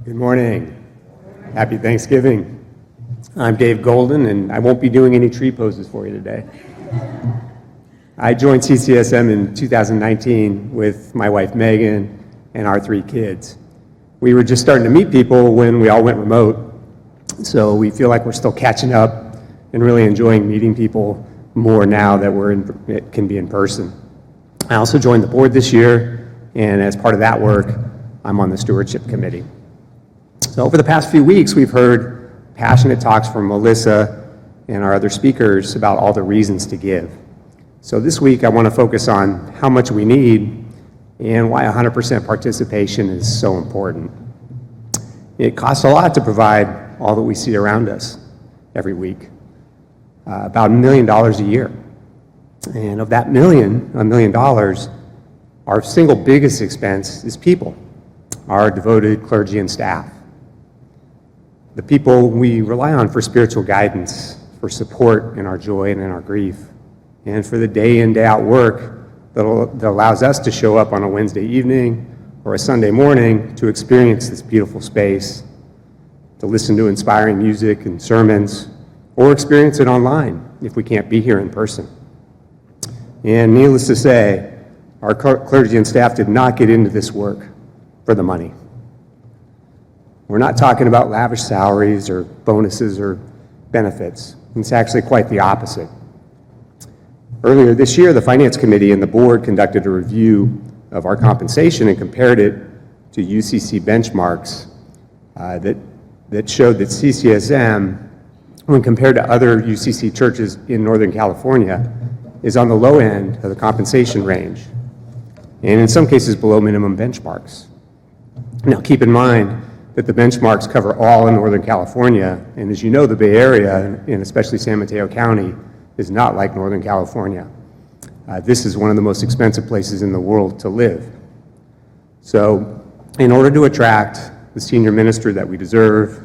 Good morning. Happy Thanksgiving. I'm Dave Goulden, and I won't be doing any tree poses for you today. I joined CCSM in 2019 with my wife Megan and our 3 kids. We were just starting to meet people when we all went remote, so we feel like we're still catching up and really enjoying meeting people more now that it can be in person. I also joined the board this year, and as part of that work, I'm on the Stewardship Committee. So over the past few weeks, we've heard passionate talks from Melissa and our other speakers about all the reasons to give. So this week, I want to focus on how much we need and why 100% participation is so important. It costs a lot to provide all that we see around us every week, about $1 million a year. And of that $1 million, our single biggest expense is people, our devoted clergy and staff. The people we rely on for spiritual guidance, for support in our joy and in our grief, and for the day in, day out work that allows us to show up on a Wednesday evening or a Sunday morning to experience this beautiful space, to listen to inspiring music and sermons, or experience it online if we can't be here in person. And needless to say, our clergy and staff did not get into this work for the money. We're not talking about lavish salaries or bonuses or benefits. It's actually quite the opposite. Earlier this year, the Finance Committee and the board conducted a review of our compensation and compared it to UCC benchmarks that showed that CCSM, when compared to other UCC churches in Northern California, is on the low end of the compensation range, and in some cases below minimum benchmarks. Now keep in mind that the benchmarks cover all in Northern California, and as you know, the Bay Area, and especially San Mateo County, is not like Northern California. This is one of the most expensive places in the world to live. So in order to attract the senior minister that we deserve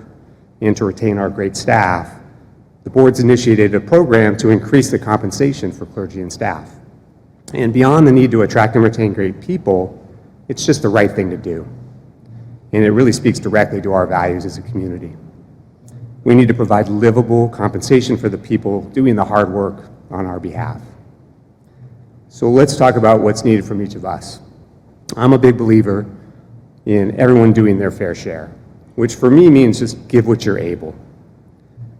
and to retain our great staff, the board's initiated a program to increase the compensation for clergy and staff. And beyond the need to attract and retain great people, it's just the right thing to do. And it really speaks directly to our values as a community. We need to provide livable compensation for the people doing the hard work on our behalf. So let's talk about what's needed from each of us. I'm a big believer in everyone doing their fair share, which for me means just give what you're able.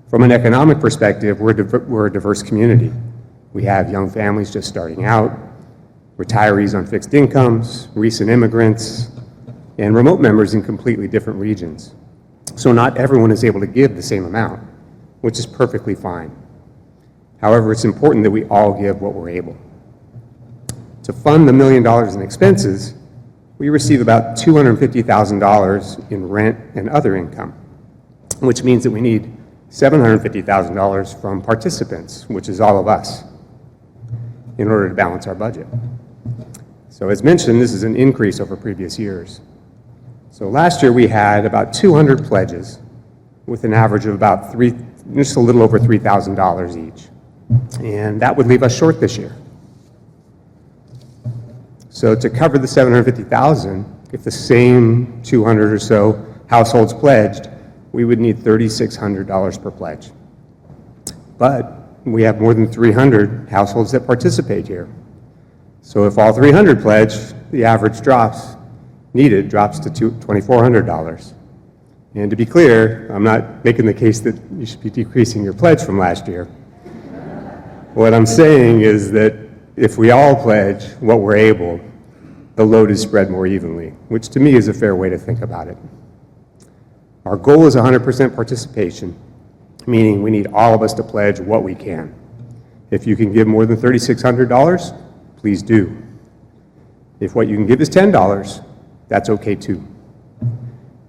From an economic perspective, we're a diverse community. We have young families just starting out, retirees on fixed incomes, recent immigrants, and remote members in completely different regions. So not everyone is able to give the same amount, which is perfectly fine. However, it's important that we all give what we're able. To fund the $1 million in expenses, we receive about $250,000 in rent and other income, which means that we need $750,000 from participants, which is all of us, in order to balance our budget. So as mentioned, this is an increase over previous years. So last year we had about 200 pledges with an average of about just a little over $3,000 each. And that would leave us short this year. So to cover the $750,000, if the same 200 or so households pledged, we would need $3,600 per pledge. But we have more than 300 households that participate here. So if all 300 pledge, the average drops to $2,400. And to be clear, I'm not making the case that you should be decreasing your pledge from last year. What I'm saying is that if we all pledge what we're able, the load is spread more evenly, which to me is a fair way to think about it. Our goal is 100% participation, meaning we need all of us to pledge what we can. If you can give more than $3,600, please do. If what you can give is $10, that's okay too.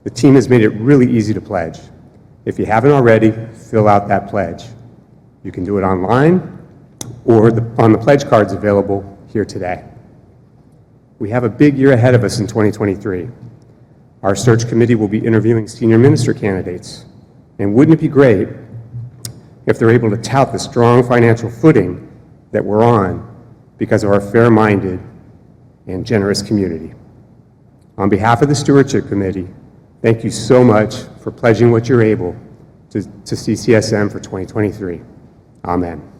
The team has made it really easy to pledge. If you haven't already, fill out that pledge. You can do it online or on the pledge cards available here today. We have a big year ahead of us in 2023. Our search committee will be interviewing senior minister candidates. And wouldn't it be great if they're able to tout the strong financial footing that we're on because of our fair-minded and generous community. On behalf of the Stewardship Committee, Thank you so much for pledging what you're able to CCSM for 2023. Amen.